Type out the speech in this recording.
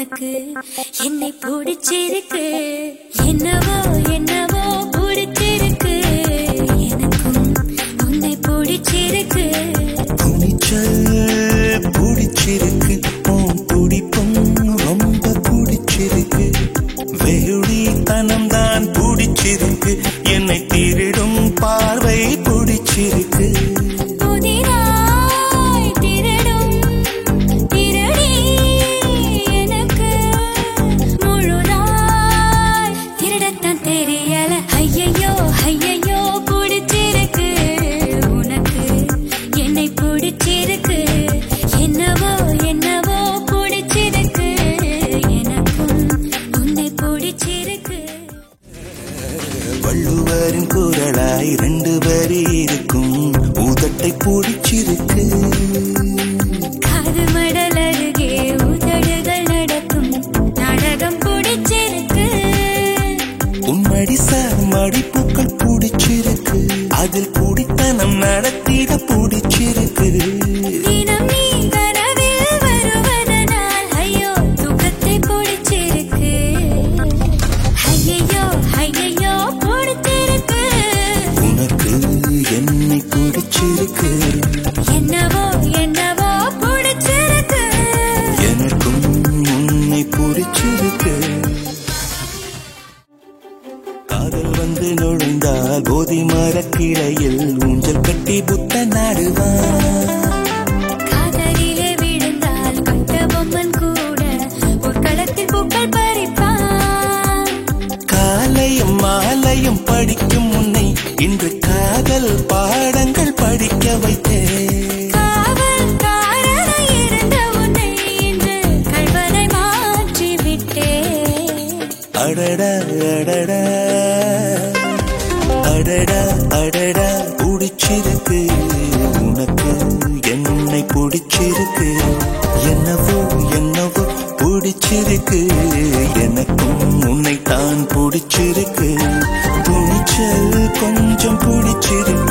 உனக்கு என்னை பிடிச்சிருக்கு என்னவோ என்னவோ பிடிச்சிருக்கு எனக்கும் உன்னை பிடிச்சிருக்கு துணிச்சல் பிடிச்சிருக்கு உன் துடிப்பும் ரொம்ப பிடிச்சிருக்கு வெகுளித்தனம் தான் பிடிச்சிருக்கு என்னை திருடும் பார்வை பிடிச்சிருக்கு வள்ளுவரின் குரலாய் 2 வரி இருக்கும் உதட்டை பிடிச்சிருக்கு காது மடல் அருகே உதடுகள் நடக்கும் நாடகம் பிடிச்சிருக்கு உன்மடி சார் மடிப்புக்கள் பிடிச்சிருக்கு அதில் குடித்தனம் நடத்திட பிடிச்சிருக்கு தினம் நீ கனவில் வருவதனால் ஐயோ துக்கத்தை பிடிச்சிருக்கு ஐயையோ ஐயையோ பிடிச்சிருக்கு உனக்கு என்னை பிடிச்சிருக்கு என்னவோ என்னவோ பிடிச்சிருக்கு எனக்கும் உன்னை பிடிச்சிருக்கு காதல் வந்து நுழைந்தால் போதி மரக்கிளையில் ஊஞ்சல் கட்டி புத்த நாடுவான் காதலிலே விழுந்தால் கட்ட பொம்மன் கூட ஒரு களத்தில் பூக்கள் பறிப்பான் காலையும் மாலையும் படிக்கும் உன்னை இன்று காதல் பாடங்கள் படிக்க வைத்தேன் காவல்காரனாய் இருந்த உன்னை இன்று கள்வனை மாற்றி விட்டேன் அடடா அடடா அடடா அடடா பிடிச்சிருக்கு உனக்கு என்னை பிடிச்சிருக்கு என்னவோ என்னவோ பிடிச்சிருக்கு எனக்கும் உன்னை தான் பிடிச்சிருக்கு துணிச்சல் கொஞ்சம் பிடிச்சிருக்கு